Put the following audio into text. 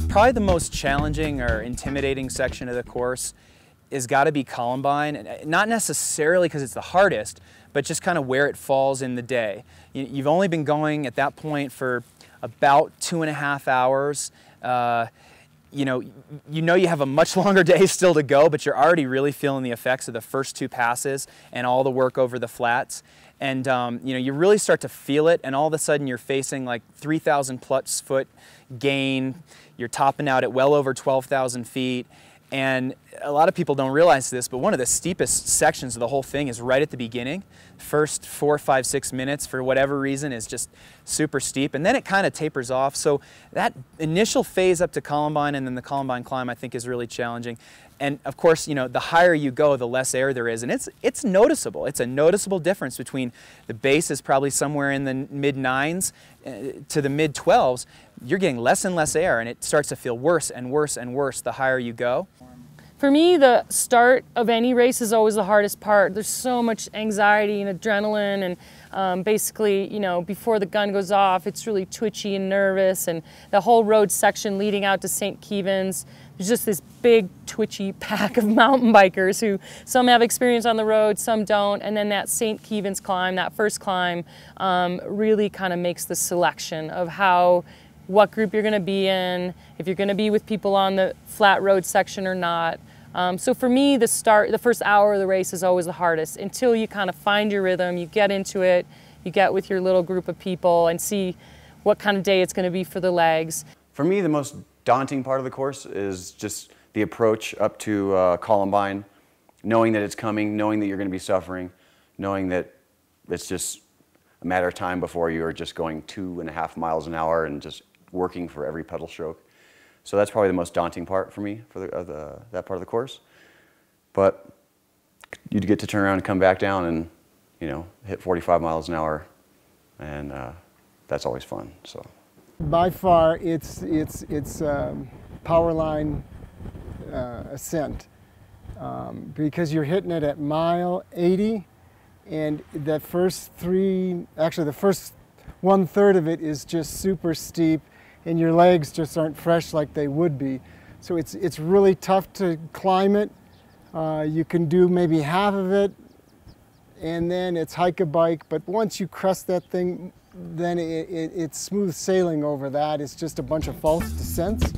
Probably the most challenging or intimidating section of the course is got to be Columbine. Not necessarily because it's the hardest, but just kind of where it falls in the day. You've only been going at that point for about 2.5 hours. You know you have a much longer day still to go, but you're already really feeling the effects of the first 2 passes and all the work over the flats. And you really start to feel it, and all of a sudden you're facing like 3,000 plus foot gain. You're topping out at well over 12,000 feet. And a lot of people don't realize this, but one of the steepest sections of the whole thing is right at the beginning. First 4, 5, 6 minutes, for whatever reason, is just super steep, and then it kind of tapers off. So that initial phase up to Columbine and then the Columbine climb, I think, is really challenging. And of course, the higher you go, the less air there is, and it's noticeable. It's a noticeable difference between the base is probably somewhere in the mid-9s to the mid-12s. You're getting less and less air, and it starts to feel worse and worse and worse the higher you go. For me, the start of any race is always the hardest part. There's so much anxiety and adrenaline, and basically, before the gun goes off, it's really twitchy and nervous, and the whole road section leading out to St. Kevin's, there's just this big twitchy pack of mountain bikers who some have experience on the road, some don't, and then that St. Kevin's climb, that first climb, really kind of makes the selection of what group you're going to be in, if you're going to be with people on the flat road section or not. So for me, the first hour of the race is always the hardest until you kind of find your rhythm, you get into it, you get with your little group of people and see what kind of day it's going to be for the legs. For me, the most daunting part of the course is just the approach up to Columbine, knowing that it's coming, knowing that you're going to be suffering, knowing that it's just a matter of time before you're just going 2.5 miles an hour and just working for every pedal stroke. So that's probably the most daunting part for me, for that part of the course. But you get to turn around and come back down and, hit 45 miles an hour, and that's always fun. So by far, it's power line ascent because you're hitting it at mile 80, and the first 1/3 of it is just super steep, and your legs just aren't fresh like they would be. So it's really tough to climb it. You can do maybe half of it, and then it's hike a bike. But once you crest that thing, then it's smooth sailing over that. It's just a bunch of false descents.